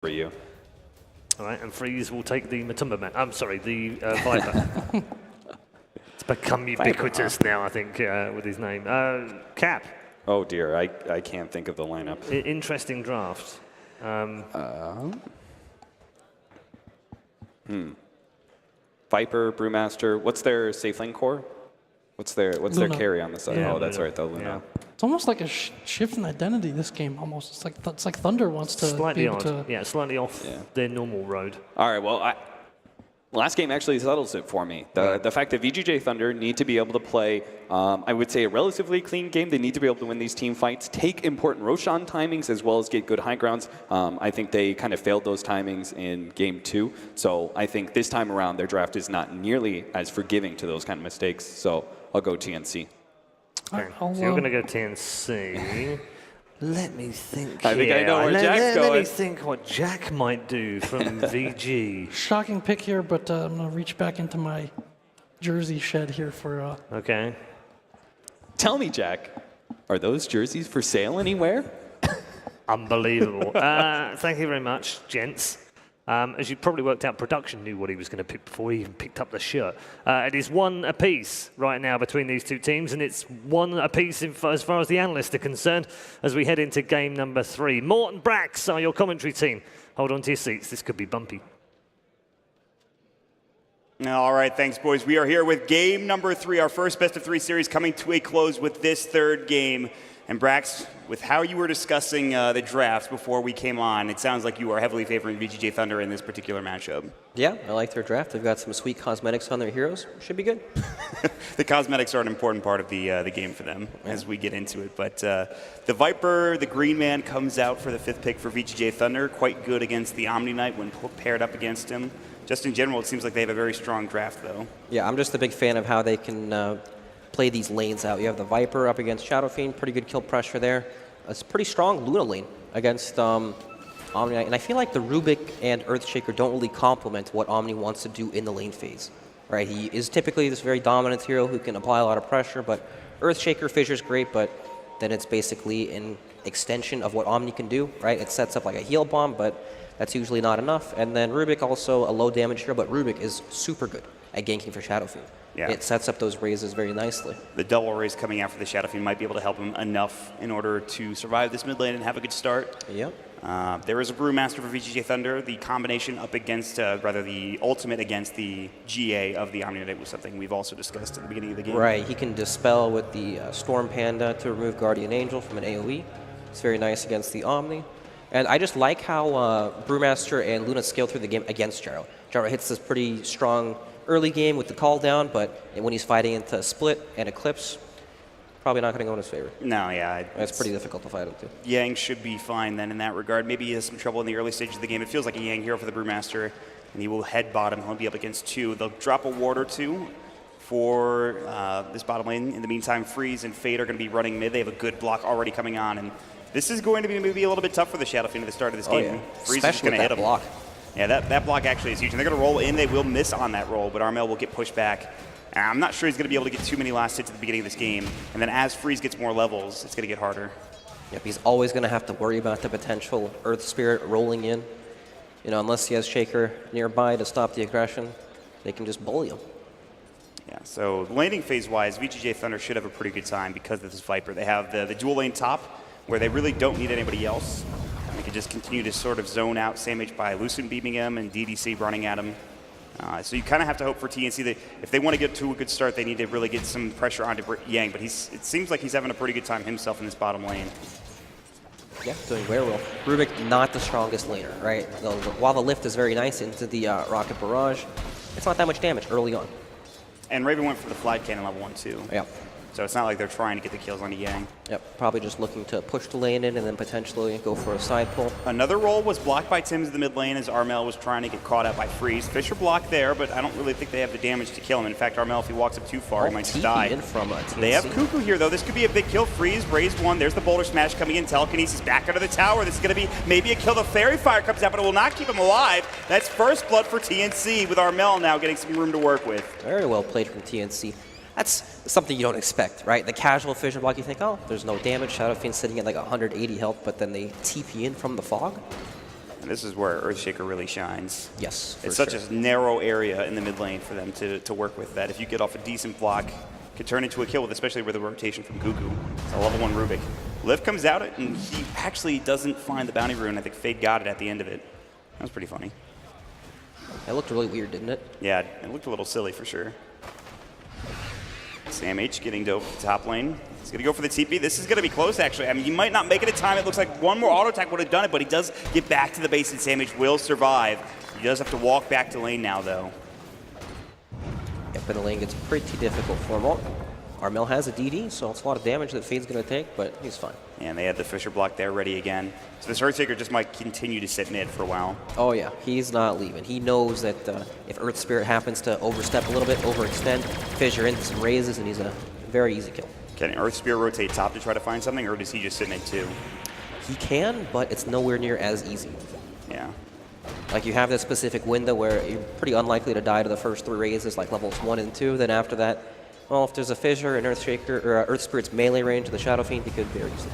for you. All right, and Freeze will take the Matumba man. I'm sorry, the Viper. It's become ubiquitous now, I think, with his name. Cap. Oh dear, I can't think of the lineup. Interesting draft. Viper, Brewmaster. What's their safe lane core? What's their carry on the side? Yeah, oh, that's Luna. right, the Luna. Yeah. It's almost like a shift in identity, this game, almost. It's like Thunder wants to Slightly be able odd. to... Yeah, slightly off their normal road. All right, well, last game actually settles it for me. The fact that VGJ.Thunder need to be able to play, I would say, a relatively clean game. They need to be able to win these team fights, take important Roshan timings, as well as get good high grounds. I think they kind of failed those timings in game 2. So I think this time around, their draft is not nearly as forgiving to those kind of mistakes. So I'll go TNC. Okay. So you're going to go TNC. Let me think. I think I know where Jack's going. Let me think what Jack might do from VG. Shocking pick here, but I'm going to reach back into my jersey shed here for... Okay. Tell me, Jack, are those jerseys for sale anywhere? Unbelievable. Thank you very much, gents. As you probably worked out, production knew what he was going to pick before he even picked up the shirt. It is 1 apiece right now between these two teams, and it's 1 apiece as far as the analysts are concerned as we head into game number 3. Mort and Brax are your commentary team. Hold on to your seats. This could be bumpy. All right, thanks, boys. We are here with game number 3, our first best-of-3 series coming to a close with this 3rd game. And Brax, with how you were discussing the draft before we came on, it sounds like you are heavily favoring VGJ.Thunder in this particular matchup. Yeah, I like their draft. They've got some sweet cosmetics on their heroes. Should be good. The cosmetics are an important part of the game for them as we get into it. But the Viper, the green man, comes out for the 5th pick for VGJ.Thunder. Quite good against the Omni Knight when paired up against him. Just in general, it seems like they have a very strong draft, though. Yeah, I'm just a big fan of how they can play these lanes out. You have the Viper up against Shadow Fiend, pretty good kill pressure there. It's a pretty strong Luna lane against Omni Knight. And I feel like the Rubik and Earthshaker don't really complement what Omni wants to do in the lane phase. Right? He is typically this very dominant hero who can apply a lot of pressure, but Earthshaker Fissure's great, but then it's basically an extension of what Omni can do, right? It sets up like a heal bomb, but that's usually not enough. And then Rubik also a low damage hero, but Rubik is super good at ganking for Shadow Fiend. Yeah. It sets up those raises very nicely. The double raise coming out for the Shadow Fiend might be able to help him enough in order to survive this mid lane and have a good start. Yep. There is a Brewmaster for VGJ.Thunder. The combination up against, rather the ultimate against the GA of the Omni Knight was something we've also discussed at the beginning of the game. Right, he can Dispel with the Storm Panda to remove Guardian Angel from an AoE. It's very nice against the Omni. And I just like how Brewmaster and Luna scale through the game against Jaro. Jaro hits this pretty strong early game with the call down, but when he's fighting into Split and Eclipse, probably not going to go in his favor. No, yeah. It's pretty difficult to fight him too. Yang should be fine then in that regard. Maybe he has some trouble in the early stages of the game. It feels like a Yang hero for the Brewmaster, and he will head bottom. He'll be up against 2. They'll drop a ward or 2 for this bottom lane. In the meantime, Freeze and Fade are going to be running mid. They have a good block already coming on, and this is going to be maybe a little bit tough for the Shadow Fiend at the start of this game. Yeah. Freeze is going to hit him. Block. Yeah, that block actually is huge. And they're going to roll in. They will miss on that roll, but Armel will get pushed back. I'm not sure he's going to be able to get too many last hits at the beginning of this game. And then as Freeze gets more levels, it's going to get harder. Yep, he's always going to have to worry about the potential Earth Spirit rolling in. You know, unless he has Shaker nearby to stop the aggression, they can just bully him. Yeah, so landing phase-wise, VGJ.Thunder should have a pretty good time because of this Viper. They have the dual lane top, where they really don't need anybody else. They can just continue to sort of zone out Samage by Lucent beaming him and DDC running at him. So you kind of have to hope for TNC that if they want to get to a good start, they need to really get some pressure onto Yang. But it seems like he's having a pretty good time himself in this bottom lane. Yeah, doing very well. Rubik, not the strongest laner, right? While the lift is very nice into the Rocket Barrage, it's not that much damage early on. And Raven went for the Flight Cannon level 1 too. Yeah. So it's not like they're trying to get the kills on a Yang. Yep, probably just looking to push the lane in and then potentially go for a side pull. Another roll was blocked by Tim's in the mid lane as Armel was trying to get caught out by Freeze. Fisher blocked there, but I don't really think they have the damage to kill him. In fact, Armel, if he walks up too far, he might just die. In from they have Cuckoo here, though. This could be a big kill. Freeze, raised 1. There's the Boulder Smash coming in. Telekinesis back under the tower. This is going to be maybe a kill. The Fairy Fire comes out, but it will not keep him alive. That's first blood for TNC, with Armel now getting some room to work with. Very well played from TNC. That's something you don't expect, right? The casual Fission block, you think, oh, there's no damage. Shadow Fiend sitting at like 180 health, but then they TP in from the fog. And this is where Earthshaker really shines. Yes, for It's sure. such a narrow area in the mid lane for them to work with that. If you get off a decent block, could turn into a kill with, especially with the rotation from Cuckoo. It's a level 1 Rubik. Liv comes out and he actually doesn't find the bounty rune. I think Fade got it at the end of it. That was pretty funny. That looked really weird, didn't it? Yeah, it looked a little silly for sure. Sam H getting to the top lane. He's going to go for the TP. This is going to be close, actually. I mean, he might not make it in time. It looks like one more auto attack would have done it, but he does get back to the base, and Sam H will survive. He does have to walk back to lane now, though. Yep, and the lane gets pretty difficult for him. Well, Armel has a DD, so it's a lot of damage that Fade's going to take, but he's fine. And they had the Fisher block there ready again. So this Earthshaker just might continue to sit mid for a while. Oh yeah, he's not leaving. He knows that if Earth Spirit happens to overstep a little bit, overextend, Fissure into some raises, and he's a very easy kill. Can Earth Spirit rotate top to try to find something, or does he just sit mid too? He can, but it's nowhere near as easy. Yeah. Like you have this specific window where you're pretty unlikely to die to the first 3 raises, like levels 1 and 2. Then after that, well, if there's a Fissure and Earthshaker or Earth Spirit's melee range to the Shadow Fiend, he could very easily.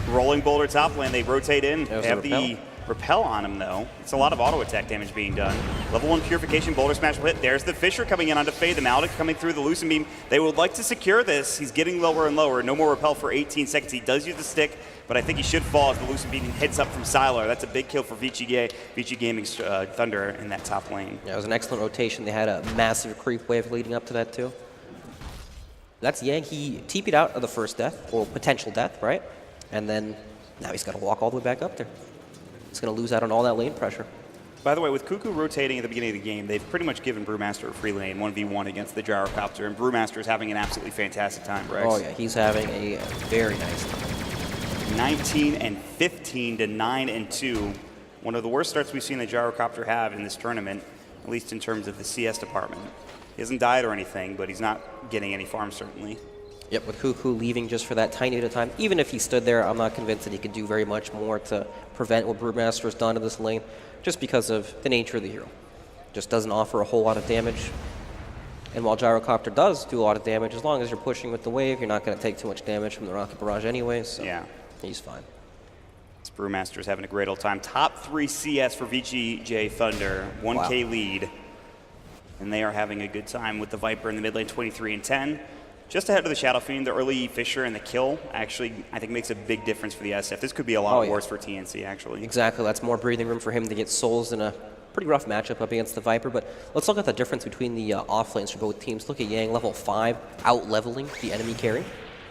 Rolling Boulder top lane, they rotate in. There's They have the the repel on him, though. It's a lot of auto attack damage being done. Level 1 Purification, Boulder Smash will hit. There's the Fisher coming in onto Fade, the Maldic coming through the Lucent Beam. They would like to secure this. He's getting lower and lower. No more repel for 18 seconds. He does use the stick, but I think he should fall as the Lucent Beam hits up from Sylar. That's a big kill for VG Gaming's Thunder in that top lane. Yeah, it was an excellent rotation. They had a massive creep wave leading up to that, too. That's Yang. He TP'd out of the first death, or potential death, right? And then now he's got to walk all the way back up there. He's going to lose out on all that lane pressure. By the way, with Cuckoo rotating at the beginning of the game, they've pretty much given Brewmaster a free lane, 1v1 against the Gyrocopter, and Brewmaster is having an absolutely fantastic time, Rex. Oh, yeah, he's having a very nice time. 19 and 15 to 9 and 2. One of the worst starts we've seen the Gyrocopter have in this tournament, at least in terms of the CS department. He hasn't died or anything, but he's not getting any farm, certainly. Yep, with Cuckoo leaving just for that tiny bit of time. Even if he stood there, I'm not convinced that he could do very much more to prevent what Brewmaster has done in this lane, just because of the nature of the hero. Just doesn't offer a whole lot of damage. And while Gyrocopter does do a lot of damage, as long as you're pushing with the wave, you're not going to take too much damage from the Rocket Barrage anyways, so Yeah. he's fine. This Brewmaster's having a great old time. Top 3 CS for VGJ.Thunder, 1K lead. And they are having a good time with the Viper in the mid lane, 23 and 10. Just ahead of the Shadow Fiend, the early Fisher and the kill actually, I think, makes a big difference for the SF. This could be a lot worse for TNC, actually. Exactly, that's more breathing room for him to get souls in a pretty rough matchup up against the Viper. But let's look at the difference between the off lanes for both teams. Look at Yang, level 5, out-leveling the enemy carry.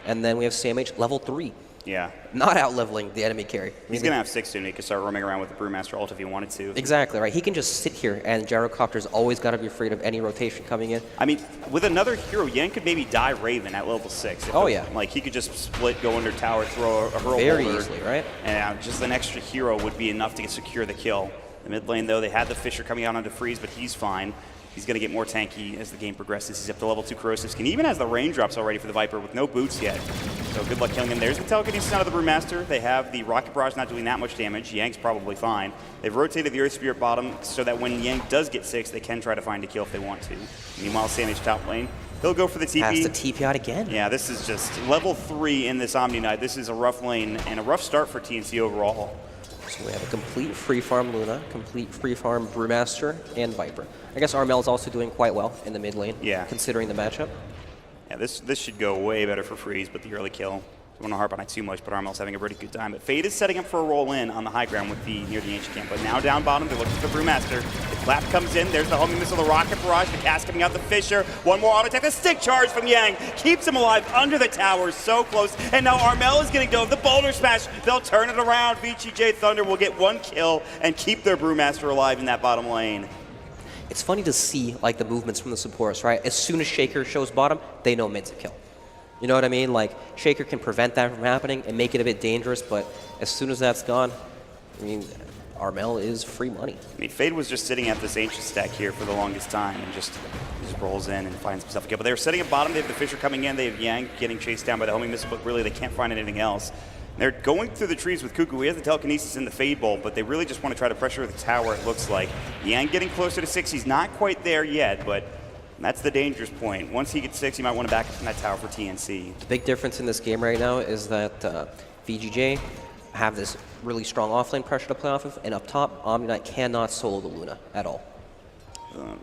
And then we have Sam H, level 3. Yeah. Not out-leveling the enemy carry. He's going to have 6 soon. He can start roaming around with the Brewmaster ult if he wanted to. Exactly, right. He can just sit here, and Gyrocopter's always got to be afraid of any rotation coming in. I mean, with another hero, Yang could maybe die Raven at level 6. Yeah. Like, he could just split, go under tower, throw a hurl Very boulder, easily, right? And just an extra hero would be enough to secure the kill. The mid lane, though, they had the Fisher coming out onto Freeze, but he's fine. He's going to get more tanky as the game progresses. He's up to level 2 Corrosive Skin. He even has the raindrops already for the Viper with no boots yet. So good luck killing him. There's the telekinesis out of the Brewmaster. They have the Rocket Barrage not doing that much damage. Yang's probably fine. They've rotated the Earth Spirit bottom so that when Yang does get 6, they can try to find a kill if they want to. Meanwhile, Sam H top lane, he'll go for the TP. Has to TP out again. Yeah, this is just level 3 in this Omni Knight. This is a rough lane and a rough start for TNC overall. So we have a complete free farm Luna, complete free farm Brewmaster, and Viper. I guess Armel's also doing quite well in the mid lane, considering the matchup. Yeah, this should go way better for Freeze, but the early kill. I don't want to harp on it too much, but Armel's having a pretty good time. But Fade is setting up for a roll in on the high ground with near the ancient camp. But now down bottom, they're looking for the Brewmaster. The clap comes in. There's the homing missile, the Rocket Barrage, the cast coming out, the Fisher. One more auto attack. The stick charge from Yang keeps him alive under the tower, so close. And now Armel is getting dove. The Boulder Smash. They'll turn it around. VGJ.Thunder will get 1 kill and keep their Brewmaster alive in that bottom lane. It's funny to see like the movements from the supports, right? As soon as Shaker shows bottom, they know mid's a kill. You know what I mean? Like, Shaker can prevent that from happening and make it a bit dangerous, but as soon as that's gone, I mean, Armel is free money. I mean, Fade was just sitting at this ancient stack here for the longest time and just rolls in and finds himself a kill. But they were sitting at bottom. They have the Fisher coming in. They have Yang getting chased down by the homing missile, but really they can't find anything else. They're going through the trees with Cuckoo. He has the telekinesis in the Fade Bolt, but they really just want to try to pressure the tower, it looks like. Yang getting closer to 6. He's not quite there yet, but that's the dangerous point. Once he gets 6, you might want to back up from that tower for TNC. The big difference in this game right now is that VGJ have this really strong offlane pressure to play off of, and up top, Omni-Knight cannot solo the Luna at all.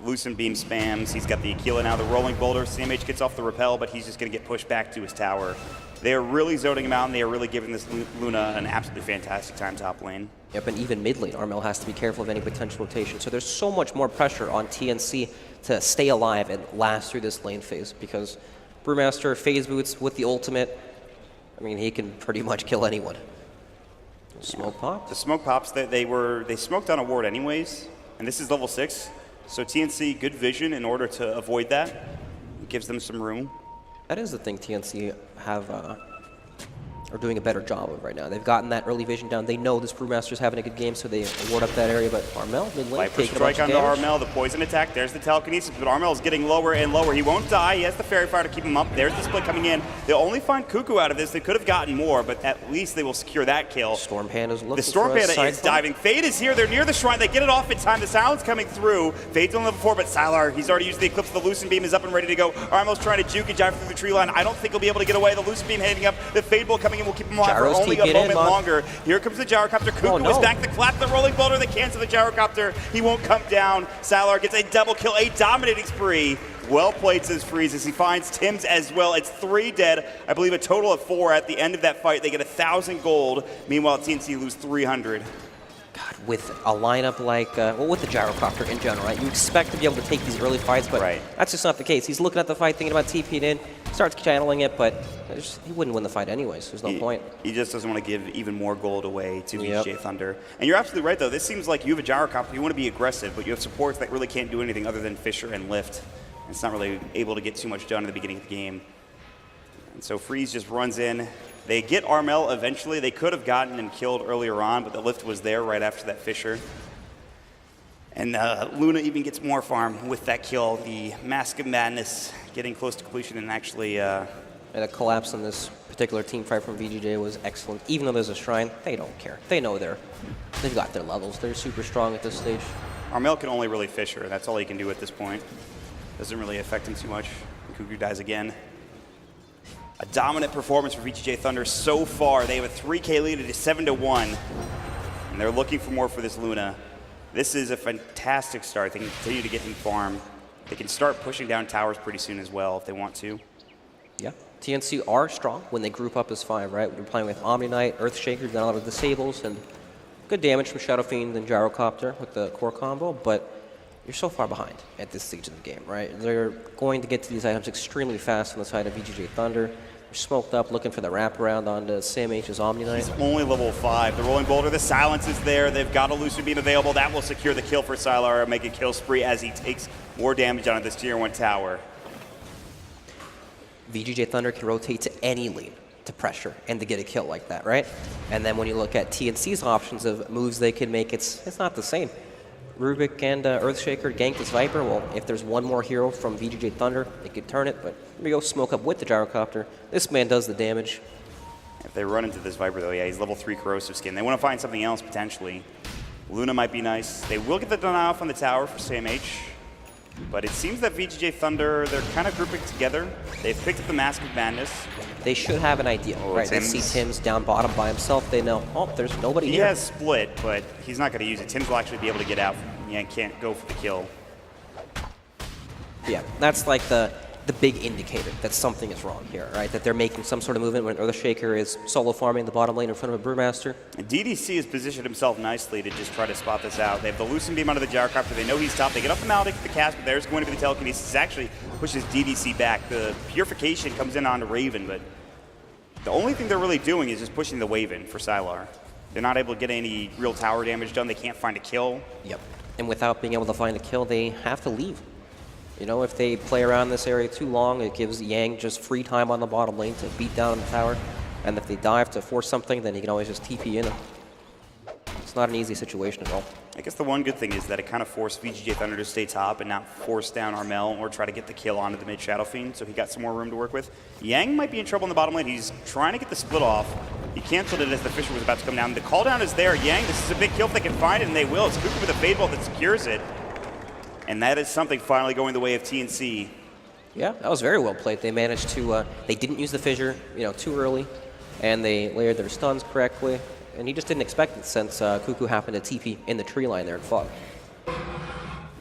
Lucent Beam spams. He's got the Aquila now, the Rolling Boulder. CMH gets off the rappel, but he's just going to get pushed back to his tower. They are really zoning him out, and they are really giving this Luna an absolutely fantastic time top lane. Yep, and even mid lane, Armel has to be careful of any potential rotation. So there's so much more pressure on TNC to stay alive and last through this lane phase, because Brewmaster, phase boots with the ultimate, I mean, he can pretty much kill anyone. Smoke pop? The smoke pops, they smoked on a ward anyways, and this is level 6. So TNC, good vision in order to avoid that. It gives them some room. That is the thing TNC are doing a better job of right now. They've gotten that early vision down. They know this Brewmaster's having a good game, so they ward up that area. But Armel, mid lane, Viper taking a bunch strike of onto damage. Armel, the poison attack. There's the telekinesis, but Armel is getting lower and lower. He won't die. He has the fairy fire to keep him up. There's the split coming in. They'll only find Cuckoo out of this. They could have gotten more, but at least they will secure that kill. Storm Panda's looking The Storm for a Panda side is fight. diving. Fade is here. They're near the shrine. They get it off in time. The silence coming through. Fade's on level 4, but Sylar, he's already used the Eclipse. The Lucent Beam is up and ready to go. Armel's trying to juke and jive through the tree line. I don't think he'll be able to get away. The Lucent Beam heading up. The Fade Bolt coming in will keep him alive Gyro's for only TP'd a moment in, Mon. longer. Here comes the Gyrocopter. Cuckoo no. is back to clap the Rolling Boulder. They cancel the Gyrocopter. He won't come down. Sylar gets a double kill, a dominating spree. Well played, says Freeze, as he finds Tim's as well. It's 3 dead. I believe a total of 4 at the end of that fight. They get 1,000 gold. Meanwhile, TNC lose 300. God, with a lineup like, well, with the Gyrocopter in general, right? You expect to be able to take these early fights, but that's just not the case. He's looking at the fight, thinking about TP'ing in, starts channeling it, but he wouldn't win the fight anyways. There's no point. He just doesn't want to give even more gold away to VGJ.Thunder. And you're absolutely right, though. This seems like you have a Gyrocopter. You want to be aggressive, but you have supports that really can't do anything other than Fisher and Lift. It's not really able to get too much done at the beginning of the game. And so Freeze just runs in. They get Armel eventually. They could have gotten him killed earlier on, but the Lift was there right after that Fisher. And Luna even gets more farm with that kill. The Mask of Madness getting close to completion and actually... And the collapse in this particular team fight from VGJ was excellent. Even though there's a shrine, they don't care. They know they've got their levels. They're super strong at this stage. Armel can only really Fisher. That's all he can do at this point. Doesn't really affect him too much. Cuckoo dies again. A dominant performance for VGJ.Thunder so far. They have a 3K lead. It is 7-1. And they're looking for more for this Luna. This is a fantastic start. They can continue to get him farm. They can start pushing down towers pretty soon as well if they want to. Yeah. TNC are strong when they group up as 5, right? We're playing with Omni-Knight, Earthshaker, got a lot of disables, and good damage from Shadow Fiend and Gyrocopter with the core combo, but you're so far behind at this stage of the game, right? They're going to get to these items extremely fast on the side of VGJ.Thunder. They're smoked up, looking for the wraparound onto CMH's Omni-Knight. He's only level 5. The Rolling Boulder, the silence is there. They've got a Lucid Beam available. That will secure the kill for Sylar, make a kill spree as he takes more damage onto this Tier 1 tower. VGJ.Thunder can rotate to any lane to pressure and to get a kill like that, right? And then when you look at TNC's options of moves they can make, it's not the same. Rubik and Earthshaker ganked this Viper. Well, if there's one more hero from VGJ.Thunder, they could turn it, but here we go, smoke up with the Gyrocopter. This man does the damage. If they run into this Viper, though, yeah, he's level 3 corrosive skin. They want to find something else, potentially. Luna might be nice. They will get the deny off on the tower for CMH, but it seems that VGJ.Thunder, they're kind of grouping together. They've picked up the Mask of Madness. They should have an idea, right? They see Tim's down bottom by himself. They know, oh, there's nobody here. He has split, but he's not going to use it. Tim's will actually be able to get out. Yeah, can't go for the kill. Yeah, that's like the big indicator that something is wrong here, right? That they're making some sort of movement when Earthshaker is solo farming the bottom lane in front of a Brewmaster. And DDC has positioned himself nicely to just try to spot this out. They have the Lucent Beam under the Gyrocopter. They know he's top. They get up the Maledict with the cast, but there's going to be the telekinesis. Actually pushes DDC back. The Purification comes in onto Raven, but the only thing they're really doing is just pushing the wave in for Sylar. They're not able to get any real tower damage done. They can't find a kill. Yep. And without being able to find a kill, they have to leave. You know, if they play around this area too long, it gives Yang just free time on the bottom lane to beat down on the tower. And if they dive to force something, then he can always just TP in. It's not an easy situation at all. I guess the one good thing is that it kind of forced VGJ.Thunder to stay top and not force down Armel or try to get the kill onto the mid Shadow Fiend, so he got some more room to work with. Yang might be in trouble in the bottom lane. He's trying to get the split off. He canceled it as the Fisher was about to come down. The call down is there. Yang, this is a big kill if they can find it, and they will. It's Cuckoo with a Fade Bolt that secures it. And that is something finally going the way of TNC. Yeah, that was very well played. They managed to, they didn't use the fissure, too early, and they layered their stuns correctly. And he just didn't expect it since Cuckoo happened to TP in the tree line there at Fog.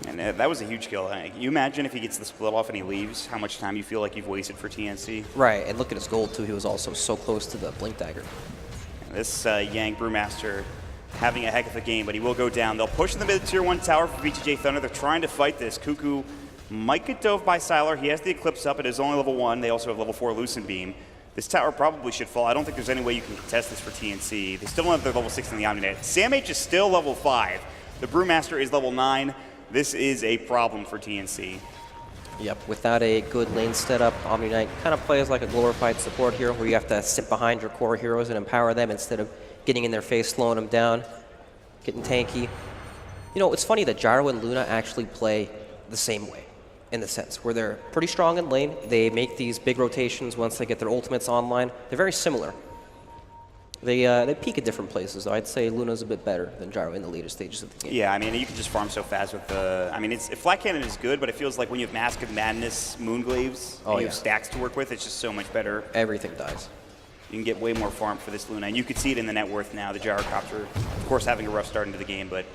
And that was a huge kill. You imagine if he gets the split off and he leaves, how much time you feel like you've wasted for TNC. Right, and look at his gold too. He was also so close to the Blink Dagger. And this Yang Brewmaster having a heck of a game, but he will go down. They'll push in the mid tier 1 tower for VGJ.Thunder. They're trying to fight this. Cuckoo might get dove by Sylar. He has the Eclipse up. It is only level 1. They also have level 4 Lucent Beam. This tower probably should fall. I don't think there's any way you can contest this for TNC. They still don't have their level 6 in the Omninet. Sam H is still level 5. The Brewmaster is level 9. This is a problem for TNC. Yep, without a good lane setup, Omni Knight kind of plays like a glorified support hero where you have to sit behind your core heroes and empower them instead of getting in their face, slowing them down, getting tanky. You know, it's funny that Gyro and Luna actually play the same way, in the sense where they're pretty strong in lane. They make these big rotations once they get their ultimates online. They're very similar. They peak at different places, though. I'd say Luna's a bit better than Gyro in the later stages of the game. Yeah, I mean, you can just farm so fast with the... I mean, Flat Cannon is good, but it feels like when you have Mask of Madness, Moonglaves, and you have stacks to work with, it's just so much better. Everything dies. You can get way more farm for this Luna, and you could see it in the net worth now. The Gyrocopter, of course, having a rough start into the game, but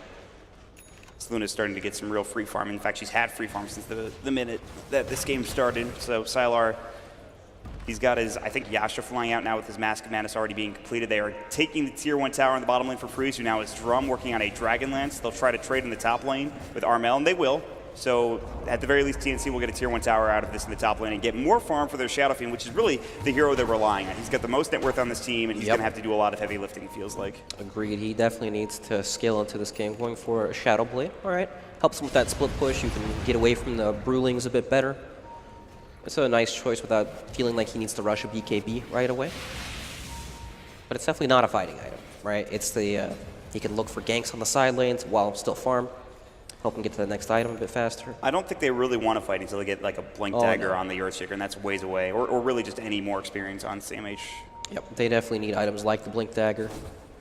this Luna's starting to get some real free farm. In fact, she's had free farm since the minute that this game started. So Sylar, he's got his, I think, Yasha flying out now with his Mask of Madness already being completed. They are taking the tier 1 tower on the bottom lane for free, so now it's Drum working on a Dragonlance. They'll try to trade in the top lane with Armel, and they will. So at the very least, TNC will get a tier 1 tower out of this in the top lane and get more farm for their Shadow Fiend, which is really the hero they're relying on. He's got the most net worth on this team, and he's going to have to do a lot of heavy lifting, it feels like. Agreed. He definitely needs to scale into this game, going for a Shadow Blade. All right. Helps him with that split push. You can get away from the Brewlings a bit better. It's a nice choice without feeling like he needs to rush a BKB right away. But it's definitely not a fighting item, right? It's the, he can look for ganks on the side lanes while still farm. Help him get to the next item a bit faster. I don't think they really want to fight until they get like a Blink Dagger on the Earthshaker, and that's ways away. Or really just any more experience on Sam H. Yep, they definitely need items like the Blink Dagger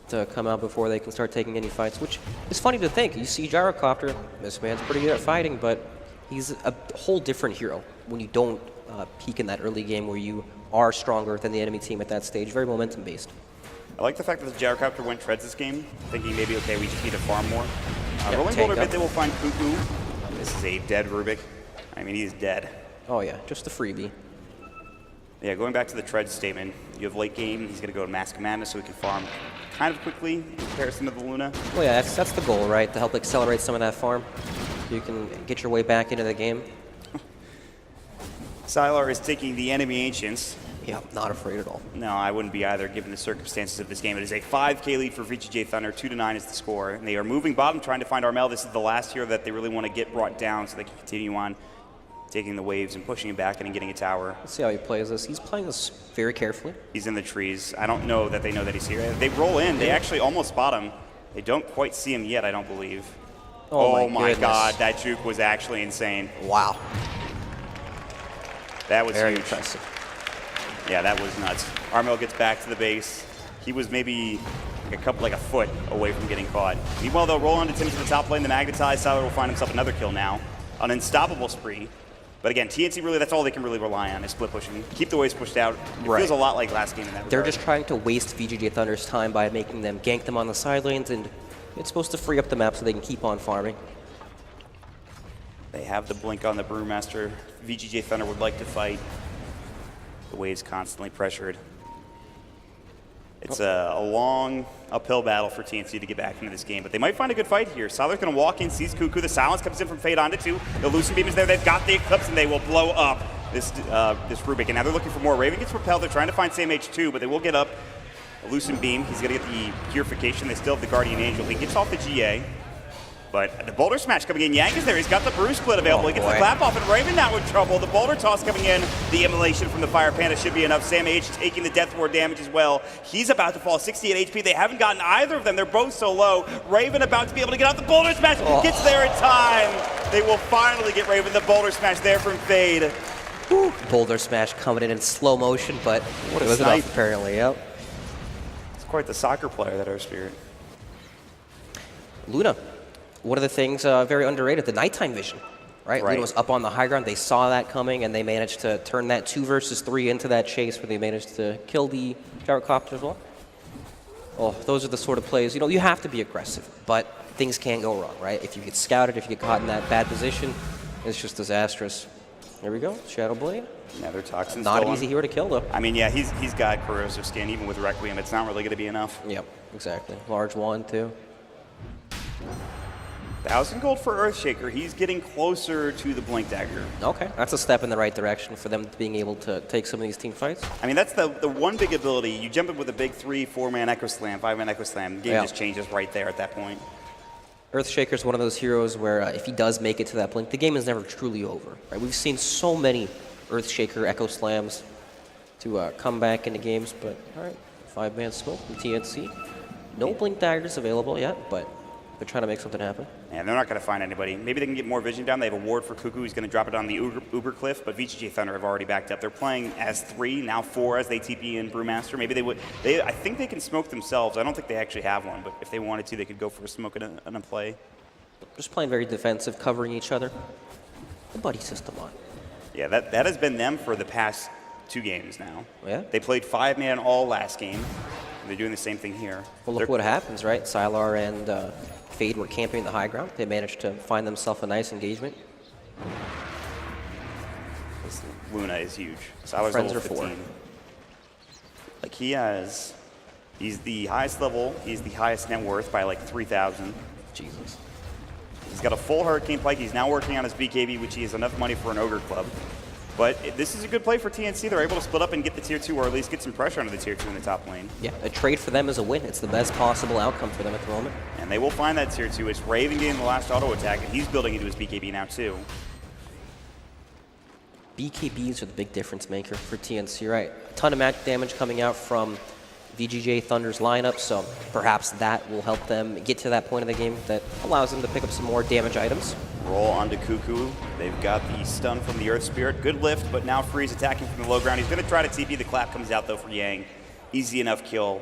to come out before they can start taking any fights, which is funny to think. You see Gyrocopter, this man's pretty good at fighting, but he's a whole different hero when you don't peak in that early game where you are stronger than the enemy team at that stage. Very momentum-based. I like the fact that the Gyrocopter went treads this game, thinking maybe, okay, we just need to farm more. Rolling tank Boulder up. bit, they will find Cuckoo. This is a dead Rubik. I mean, he's dead. Oh yeah, just a freebie. Yeah, going back to the treads statement, you have late game, he's going to go to Mask of Madness so he can farm kind of quickly in comparison to the Luna. Well yeah, that's the goal, right? To help accelerate some of that farm. So you can get your way back into the game. Sylar is taking the enemy Ancients. Yeah, not afraid at all. No, I wouldn't be either, given the circumstances of this game. It is a 5K lead for VGJ.Thunder. 2-9 is the score. And they are moving bottom, trying to find Armel. This is the last hero that they really want to get brought down so they can continue on taking the waves and pushing it back and getting a tower. Let's see how he plays this. He's playing this very carefully. He's in the trees. I don't know that they know that he's here. They roll in. They actually almost spot him. They don't quite see him yet, I don't believe. Oh my goodness. God, that juke was actually insane. Wow. That was Very huge. impressive. Yeah, that was nuts. Armel gets back to the base. He was maybe like a foot away from getting caught. Meanwhile, they'll roll onto Tim to the top lane. The Magnetize, Sylar will find himself another kill now. An unstoppable spree. But again, TNC really, that's all they can really rely on is split pushing. Keep the waves pushed out. It feels a lot like last game in that They're regard. just trying to waste VGJ.Thunder's time by making them gank them on the side lanes, and it's supposed to free up the map so they can keep on farming. They have the blink on the Brewmaster. VGJ.Thunder would like to fight. The waves constantly pressured. It's a long uphill battle for TNC to get back into this game, but they might find a good fight here. Sylar's going to walk in, sees Cuckoo. The silence comes in from Fade onto 2. The Lucent Beam is there. They've got the Eclipse, and they will blow up this Rubik. And now they're looking for more. Raven gets repelled. They're trying to find Sam H2, but they will get up a Lucent Beam. He's going to get the Purification. They still have the Guardian Angel. He gets off the GA. But the Boulder Smash coming in. Yang is there. He's got the Brew Split available. He gets the clap off, and Raven now in trouble. The Boulder Toss coming in. The Immolation from the Fire Panda should be enough. Sam H taking the Death Ward damage as well. He's about to fall 68 HP. They haven't gotten either of them. They're both so low. Raven about to be able to get out the Boulder Smash. Gets there in time. They will finally get Raven. The Boulder Smash there from Fade. Whew. Boulder Smash coming in slow motion, but it was enough apparently, yep. It's quite the soccer player, that Earth Spirit. Luna. One of the things very underrated, the nighttime vision, right? Luna was up on the high ground. They saw that coming, and they managed to turn that 2 versus 3 into that chase where they managed to kill the Gyrocopter as well. Oh, those are the sort of plays, you know, you have to be aggressive, but things can go wrong, right? If you get scouted, if you get caught in that bad position, it's just disastrous. There we go, Shadow Blade. Nether Toxin's Not still easy on. hero to kill, though. I mean, yeah, he's got corrosive skin. Even with Requiem, it's not really going to be enough. Yep, exactly. Large one, too. 1,000 gold for Earthshaker. He's getting closer to the Blink Dagger. Okay, that's a step in the right direction for them being able to take some of these team fights. I mean, that's the one big ability. You jump in with a big 3, 4-man Echo Slam, 5-man Echo Slam. The game just changes right there at that point. Earthshaker's one of those heroes where if he does make it to that blink, the game is never truly over. Right? We've seen so many Earthshaker Echo Slams to come back into games, but all right, 5-man smoke from TNC. No blink daggers available yet, but they're trying to make something happen. And they're not going to find anybody. Maybe they can get more vision down. They have a ward for Cuckoo. He's going to drop it on the Uber Cliff, but VGJ.Thunder have already backed up. They're playing as 3, now 4 as they TP in Brewmaster. Maybe they would. I think they can smoke themselves. I don't think they actually have one, but if they wanted to, they could go for a smoke and a play. Just playing very defensive, covering each other. The buddy system on. Yeah, that has been them for the past 2 games now. Yeah. They played 5-man all last game. They're doing the same thing here. Well, look what happens, right? Sylar and Fade were camping the high ground. They managed to find themselves a nice engagement. This Luna is huge. Sylar's Friends level are 4. 15. Like he's the highest level. He's the highest net worth by like 3,000. Jesus. He's got a full Hurricane Pike. He's now working on his BKB, which he has enough money for an Ogre Club. But this is a good play for TNC. They're able to split up and get the tier 2, or at least get some pressure onto the tier 2 in the top lane. Yeah, a trade for them is a win. It's the best possible outcome for them at the moment. And they will find that tier 2. It's Raven getting the last auto attack, and he's building into his BKB now too. BKBs are the big difference maker for TNC, right? A ton of match damage coming out from VGJ.Thunder's lineup, so perhaps that will help them get to that point of the game that allows them to pick up some more damage items. Roll onto Cuckoo. They've got the stun from the Earth Spirit. Good lift, but now Freeze attacking from the low ground. He's going to try to TP. The clap comes out, though, for Yang. Easy enough kill.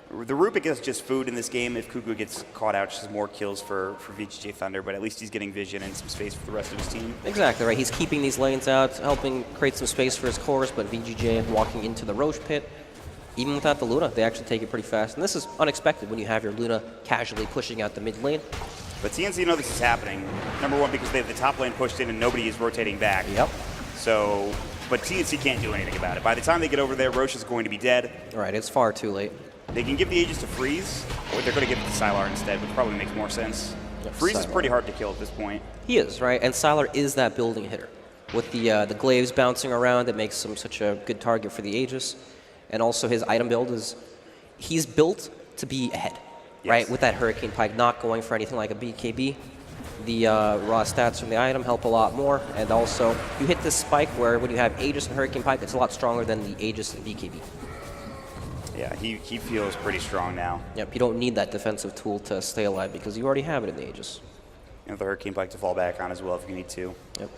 The Rubik is just food in this game. If Cuckoo gets caught out, just more kills for VGJ.Thunder, but at least he's getting vision and some space for the rest of his team. Exactly, right. He's keeping these lanes out, helping create some space for his cores, but VGJ walking into the Roche pit. Even without the Luna, they actually take it pretty fast. And this is unexpected when you have your Luna casually pushing out the mid lane. But TNC know this is happening. Number one, because they have the top lane pushed in and nobody is rotating back. Yep. So, but TNC can't do anything about it. By the time they get over there, Roche is going to be dead. All right, it's far too late. They can give the Aegis to Freeze, or they're going to give it to Sylar instead, which probably makes more sense. Yep, Freeze is Sylar. pretty hard to kill at this point. He is, right? And Sylar is that building hitter. With the glaives bouncing around, it makes him such a good target for the Aegis. And also his item build is, he's built to be ahead, right? Yes. With that Hurricane Pike, not going for anything like a BKB. The raw stats from the item help a lot more. And also, you hit this spike where when you have Aegis and Hurricane Pike, it's a lot stronger than the Aegis and BKB. Yeah, he feels pretty strong now. Yep, you don't need that defensive tool to stay alive because you already have it in the Aegis. You know, the Hurricane Pike to fall back on as well if you need to. Yep.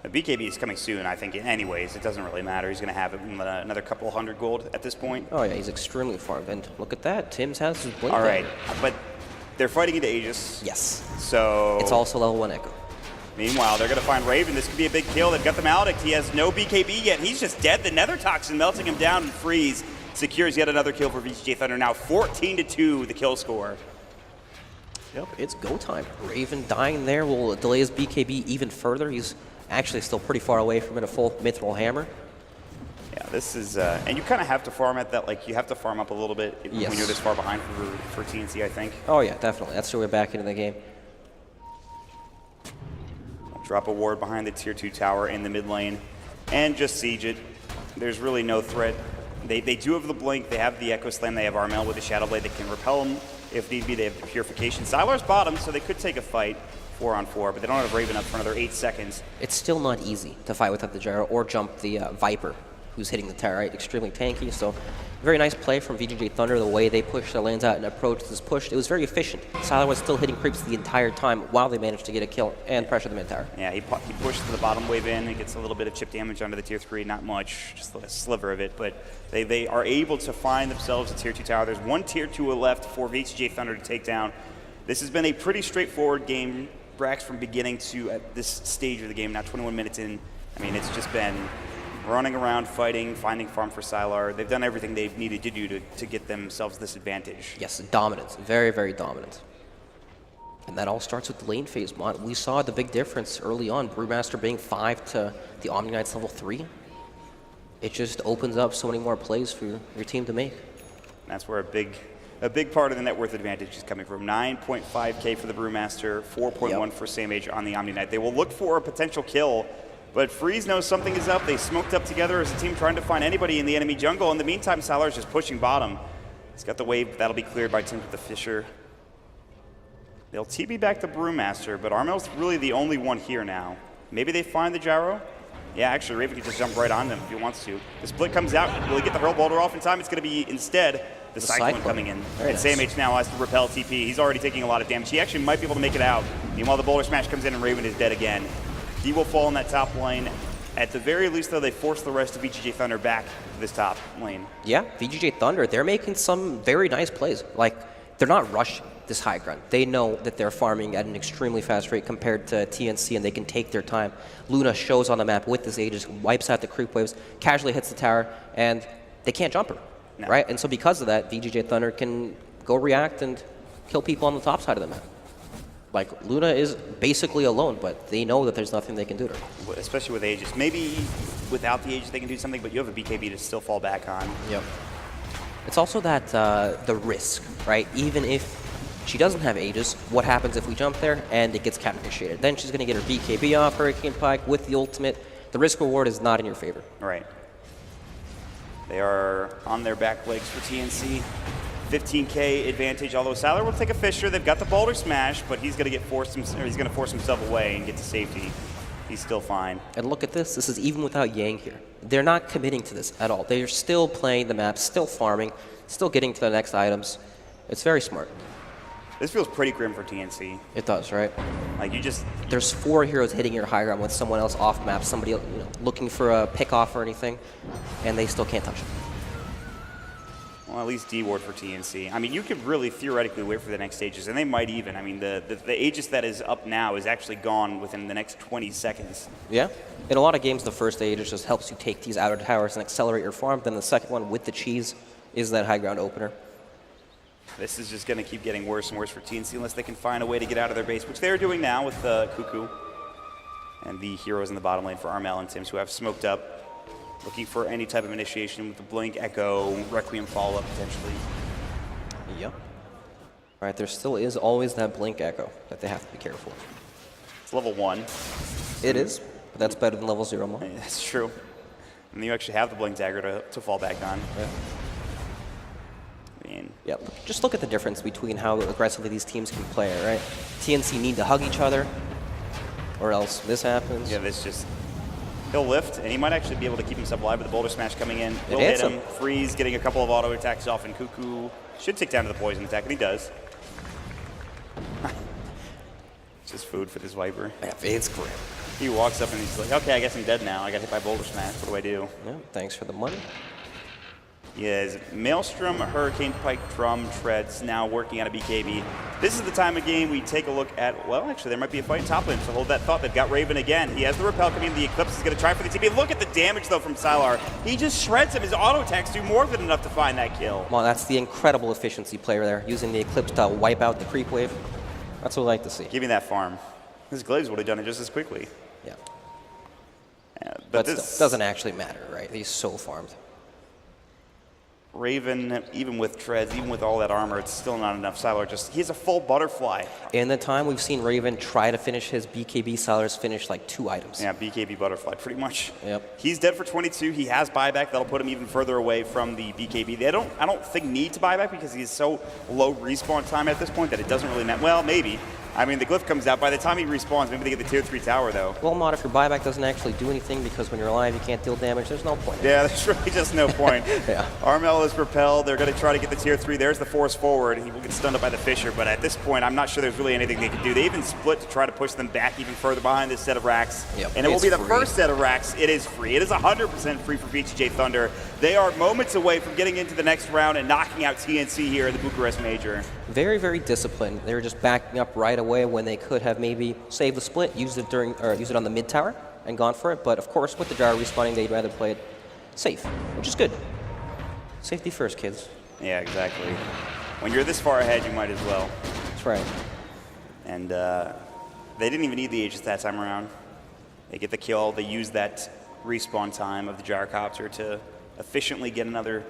The BKB is coming soon, I think. Anyways, it doesn't really matter. He's going to have another couple hundred gold at this point. Oh yeah, he's extremely farmed. And look at that, Tim's has his blink. All right, down. but they're fighting into Aegis. Yes. So It's also level 1 Echo. meanwhile, they're going to find Raven. This could be a big kill. They've got the Maledict. He has no BKB yet. He's just dead. The Nether Toxin melting him down, and Freeze secures yet another kill for VGJ.Thunder. Now 14-2, the kill score. Yep, it's go time. Raven dying there will delay his BKB even further. He's actually still pretty far away from it, a full Mithril Hammer. Yeah, this is, and you kind of have to farm at that, like, you have to farm up a little bit Yes. when you're this far behind for TNC, I think. Oh yeah, definitely. That's your way back into the game. Drop a ward behind the tier 2 tower in the mid lane and just siege it. There's really no threat. They do have the blink, they have the Echo Slam, they have Armel with the Shadow Blade that can repel them if need be. They have the Purification. Sylar's bottom, so they could take a fight 4-on-4, but they don't have Raven up for another 8 seconds. It's still not easy to fight without the gyro or jump the Viper, who's hitting the tower, right? Extremely tanky, so very nice play from VGJ.Thunder, the way they pushed their lanes out and approached this push. It was very efficient. Sylar was still hitting creeps the entire time while they managed to get a kill and pressure the mid tower. Yeah, he pushes the bottom wave in and gets a little bit of chip damage onto the tier 3, not much, just a sliver of it, but they are able to find themselves a tier 2 tower. There's one tier 2 left for VGJ.Thunder to take down. This has been a pretty straightforward game, Brax, from beginning to at this stage of the game, now 21 minutes in. I mean, it's just been running around, fighting, finding farm for Sylar. They've done everything they've needed to do to get themselves this advantage. Yes, dominance. Very, very dominant. And that all starts with the lane phase mod. We saw the big difference early on, Brewmaster being 5 to the Omni Knights level 3. It just opens up so many more plays for your team to make. That's where a big part of the net worth advantage is coming from. 9.5K for the Brewmaster, 4.1 for Same-Age on the Omni Knight. They will look for a potential kill, but Freeze knows something is up. They smoked up together as a team trying to find anybody in the enemy jungle. In the meantime, Sylar is just pushing bottom. He's got the wave. That'll be cleared by Tim with the Fisher. They'll TB back to Brewmaster, but Armel's really the only one here now. Maybe they find the gyro? Yeah, actually, Raven can just jump right on them if he wants to. The split comes out. Will he get the hurl boulder off in time? It's going to be instead the Cyclone coming in. And Same-Age now has to repel TP. He's already taking a lot of damage. He actually might be able to make it out. Meanwhile, the boulder smash comes in and Raven is dead again. He will fall in that top lane. At the very least, though, they force the rest of VGJ.Thunder back to this top lane. Yeah, VGJ.Thunder, they're making some very nice plays. Like, they're not rushing this high ground. They know that they're farming at an extremely fast rate compared to TNC, and they can take their time. Luna shows on the map with this Aegis, wipes out the creep waves, casually hits the tower, and they can't jump her, right? And so because of that, VGJ.Thunder can go react and kill people on the top side of the map. Like, Luna is basically alone, but they know that there's nothing they can do to her. Especially with Aegis. Maybe without the Aegis they can do something, but you have a BKB to still fall back on. Yep. It's also that the risk, right? Even if she doesn't have Aegis, what happens if we jump there and it gets counter-initiated? Then she's going to get her BKB off, Hurricane Pike with the ultimate. The risk-reward is not in your favor. Right. They are on their back legs for TNC. 15K advantage, although Sylar will take a Fisher. They've got the boulder smash, but he's going to get forced, or he's going to force himself away and get to safety. He's still fine. And look at this. This is even without Yang here. They're not committing to this at all. They're still playing the map, still farming, still getting to the next items. It's very smart. This feels pretty grim for TNC. It does, right? Like, you just... There's 4 heroes hitting your high ground with someone else off map, somebody looking for a pick off or anything, and they still can't touch it. Well, at least D-Ward for TNC. I mean, you could really theoretically wait for the next stages, and they might even. I mean, the Aegis that is up now is actually gone within the next 20 seconds. Yeah. In a lot of games, the first Aegis just helps you take these outer towers and accelerate your farm. Then the second one with the cheese is that high ground opener. This is just going to keep getting worse and worse for TNC unless they can find a way to get out of their base, which they're doing now with Cuckoo and the heroes in the bottom lane for Armel and Tims, who have smoked up, looking for any type of initiation with the Blink, Echo, Requiem follow-up potentially. Yep. All right, there still is always that Blink Echo that they have to be careful of. It's level 1. It is, but that's better than level 0 mod. That's true. And then you actually have the Blink Dagger to fall back on. Yeah. I mean, Yeah, just look at the difference between how aggressively these teams can play it, right? TNC need to hug each other, or else this happens. yeah, this just... He'll lift, and he might actually be able to keep himself alive with the boulder smash coming in. Will hit him. Freeze, getting a couple of auto attacks off, and Cuckoo should take down to the poison attack, and he does. Just food for this Viper. Yeah, it's grim. He walks up and he's like, okay, I guess I'm dead now. I got hit by boulder smash. What do I do? Yeah, thanks for the money. He has Maelstrom, Hurricane Pike, Drum, Treads, now working on a BKB. This is the time of game we take a look at, well, actually, there might be a fight in top lane, so hold that thought. They've got Raven again. He has the repel coming in. The Eclipse is going to try for the TP. Look at the damage, though, from Sylar. He just shreds him. His auto attacks do more than enough to find that kill. Well, that's the incredible efficiency player there, using the Eclipse to wipe out the creep wave. That's what I like to see. Give me that farm. His Glaives would have done it just as quickly. Yeah. But Still, this doesn't actually matter, right? He's so farmed. Raven, even with treads, even with all that armor, it's still not enough. Sylar he has a full butterfly. In the time we've seen Raven try to finish his BKB, Sylar's finished like 2 items. Yeah, BKB butterfly, pretty much. Yep. He's dead for 22. He has buyback. That'll put him even further away from the BKB. I don't think need to buyback because he's so low respawn time at this point that it doesn't really matter. Well, maybe. I mean, the glyph comes out. By the time he respawns, maybe they get the tier 3 tower, though. Well, mod, if your buyback doesn't actually do anything because when you're alive you can't deal damage, there's no point. Yeah, there's really just no point. Yeah. Armel is repelled. They're going to try to get the tier 3. There's the force forward. He will get stunned up by the Fisher, but at this point, I'm not sure there's really anything they can do. They even split to try to push them back even further behind this set of racks. Yep. And it will be the free. first set of racks. It is free. It is 100% free for VGJ.Thunder. They are moments away from getting into the next round and knocking out TNC here in the Bucharest Major. Very, very disciplined. They were just backing up right away when they could have maybe saved the split, used it on the mid tower, and gone for it. But of course, with the gyro respawning, they'd rather play it safe, which is good. Safety first, kids. Yeah, exactly. When you're this far ahead, you might as well. That's right. And they didn't even need the Aegis that time around. They get the kill. They use that respawn time of the gyrocopter to efficiently get another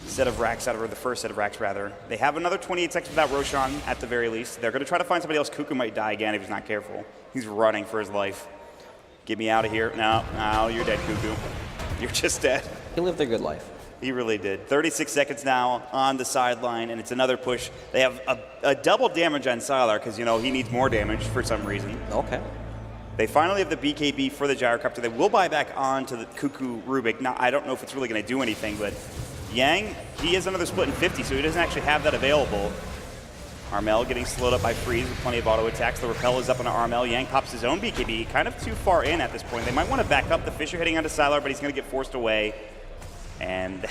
set of racks out of her, the first set of racks rather. They have another 28 seconds without Roshan at the very least. They're going to try to find somebody else. Cuckoo might die again if he's not careful. He's running for his life. Get me out of here. No, you're dead, Cuckoo. You're just dead. He lived a good life. He really did. 36 seconds now on the sideline, and it's another push. They have a double damage on Sylar because, you know, he needs more damage for some reason. Okay. They finally have the BKB for the gyrocopter. They will buy back on to the Cuckoo Rubik. Now, I don't know if it's really going to do anything, but Yang, he has another split in 50, so he doesn't actually have that available. Armel getting slowed up by Freeze with plenty of auto attacks. The repel is up on Armel. Yang pops his own BKB, kind of too far in at this point. They might want to back up. The Fisher hitting onto Sylar, but he's going to get forced away. And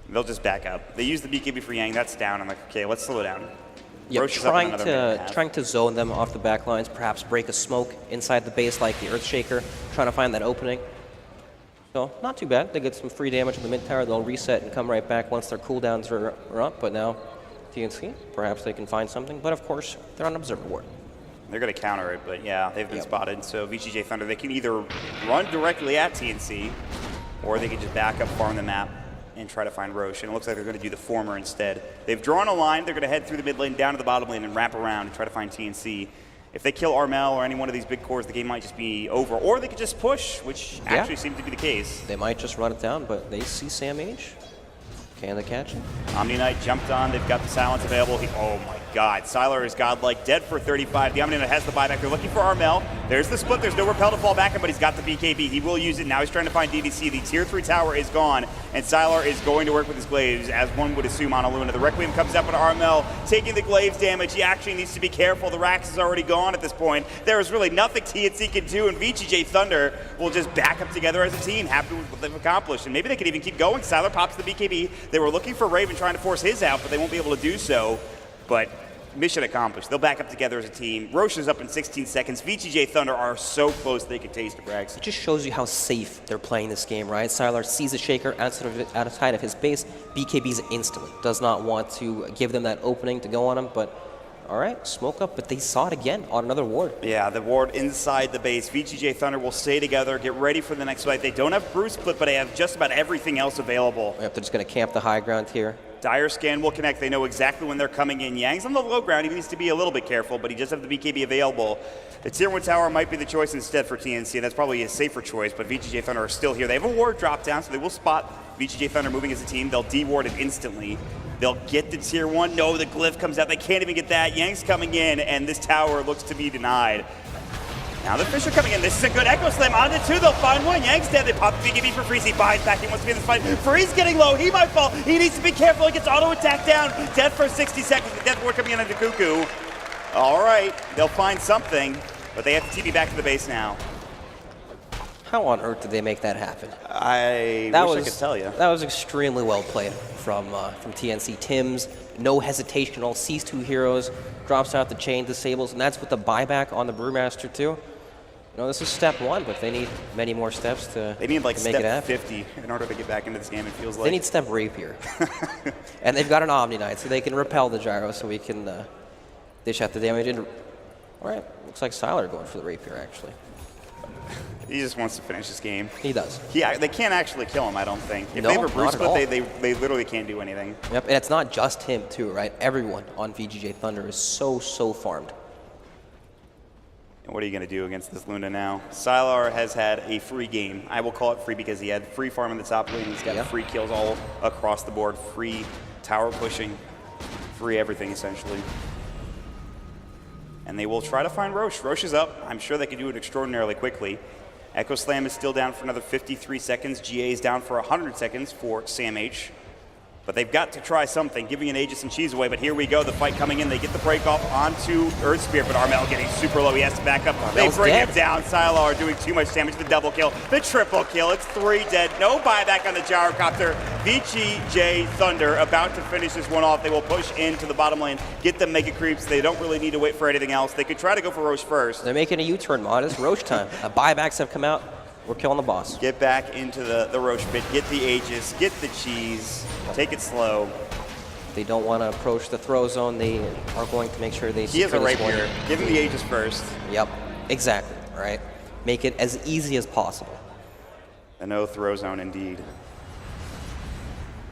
they'll just back up. They use the BKB for Yang. That's down. I'm like, okay, let's slow down. Yep, Roche is up in another minute and a half. trying to zone them off the back lines, perhaps break a smoke inside the base like the Earthshaker, trying to find that opening. So, not too bad. They get some free damage in the mid tower. They'll reset and come right back once their cooldowns are up. But now, TNC, perhaps they can find something. But of course, they're on Observer Ward. They're going to counter it, but yeah, they've been spotted. So VGJ.Thunder, they can either run directly at TNC, or they can just back up far on the map and try to find Roche. And it looks like they're going to do the former instead. They've drawn a line. They're going to head through the mid lane, down to the bottom lane, and wrap around and try to find TNC. If they kill Armel or any one of these big cores, the game might just be over. Or they could just push, which actually seems to be the case. They might just run it down, but they see Sam H. Can they catch him? Omni Knight jumped on. They've got the silence available. Oh my God. Sylar is godlike. Dead for 35. The Omni Knight has the buyback. They're looking for Armel. There's the split. There's no repel to fall back on, but he's got the BKB. He will use it. Now he's trying to find DDC. The tier 3 tower is gone, and Sylar is going to work with his glaives, as one would assume on Aluna. The Requiem comes up on Armel, taking the glaives damage. He actually needs to be careful. The Rax is already gone at this point. There is really nothing TNC can do, and VGJ.Thunder will just back up together as a team, happy with what they've accomplished. And maybe they could even keep going. Sylar pops the BKB. They were looking for Raven, trying to force his out, but they won't be able to do so. But mission accomplished. They'll back up together as a team. Roche is up in 16 seconds. VGJ.Thunder are so close they could taste the Brags. It just shows you how safe they're playing this game, right? Sylar sees a Shaker outside of his base, BKBs instantly. Does not want to give them that opening to go on him, but all right, smoke up, but they saw it again on another ward. Yeah, the ward inside the base. VGJ.Thunder will stay together, get ready for the next fight. They don't have Bruce Split, but they have just about everything else available. Yep, they're just going to camp the high ground here. Dire Scan will connect. They know exactly when they're coming in. Yang's on the low ground. He needs to be a little bit careful, but he does have the BKB available. The Tier 1 tower might be the choice instead for TNC. That's probably a safer choice, but VGJ.Thunder are still here. They have a ward drop down, so they will spot VGJ.Thunder moving as a team. They'll de-ward it instantly. They'll get the Tier 1. No, the glyph comes out. They can't even get that. Yang's coming in, and this tower looks to be denied. Now the Fisher coming in. This is a good Echo Slam. On the 2, they'll find one. Yang's dead. They pop the BKB for Freeze. He buys back. He wants to be in this fight. Freeze getting low. He might fall. He needs to be careful. He gets auto attack down. Dead for 60 seconds. The Death Ward coming in onto Cuckoo. All right. They'll find something, but they have to TP back to the base now. How on earth did they make that happen? I wish I could tell you. That was extremely well played from TNC. Tim's, no hesitation, all sees 2 heroes, drops out the chain, disables, and that's with the buyback on the Brewmaster too. You know, this is step 1, but they need many more steps to They need like to make it step happen. 50 in order to get back into this game, it feels like. They need step Rapier. And they've got an Omni Knight, so they can repel the gyro so we can dish out the damage. All right, looks like Sylar going for the Rapier, actually. He just wants to finish this game. He does. Yeah, they can't actually kill him, I don't think. If No, they have a Bruce not at all. Split, they literally can't do anything. Yep, and it's not just him too, right? Everyone on VGJ.Thunder is so farmed. And what are you going to do against this Luna now? Sylar has had a free game. I will call it free because he had free farm in the top lane. He's got free kills all across the board, free tower pushing, free everything essentially. And they will try to find Roche. Roche is up. I'm sure they can do it extraordinarily quickly. Echo Slam is still down for another 53 seconds. GA is down for 100 seconds for Sam H. But they've got to try something, giving an Aegis and Cheese away. But here we go, the fight coming in. They get the break off onto Earth Spirit, but Armel getting super low. He has to back up. They bring him down. Sylar doing too much damage. The double kill, the triple kill. It's 3 dead. No buyback on the gyrocopter. VGJ.Thunder about to finish this one off. They will push into the bottom lane, get the mega creeps. They don't really need to wait for anything else. They could try to go for Roche first. They're making a U-turn, Mod. It's Roche time. Buybacks have come out. We're killing the boss. Get back into the Roche pit. Get the Aegis. Get the cheese. Take it slow. They don't want to approach the throw zone. They are going to make sure they He has a secure this rapier. one. Give him the Aegis first. Yep, exactly. All right. Make it as easy as possible. A no throw zone indeed.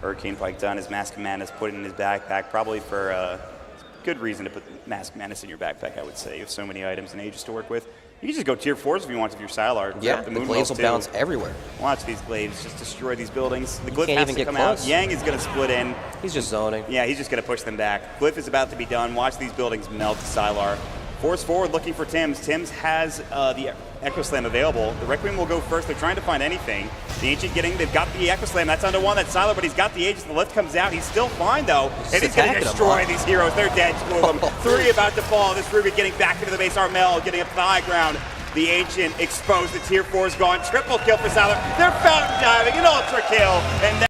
Hurricane Pike done. His Mask of Madness put it in his backpack, probably for good reason to put Mask of Madness in your backpack, I would say. You have so many items and Aegis to work with. You can just go tier 4s if you want if you're Sylar. Yeah, the glaives will bounce everywhere. Watch these glaives just destroy these buildings. The glyph can't has even to get come close. out. Yang is going to split in. He's just zoning. Yeah, he's just going to push them back. Glyph is about to be done. Watch these buildings melt to Sylar. Force forward looking for Tims. Tims has the Echo Slam available. The Requiem will go first. They're trying to find anything. The Ancient they've got the Echo Slam. That's under one. That's Sylar, but he's got the Aegis. The lift comes out. He's still fine, though. And he's going to destroy these heroes. They're dead, 2 of them. 3 about to fall. This Rubik getting back into the base. Armel getting up to the high ground. The Ancient exposed. The tier 4 is gone. Triple kill for Sylar. They're fountain diving. An ultra kill. And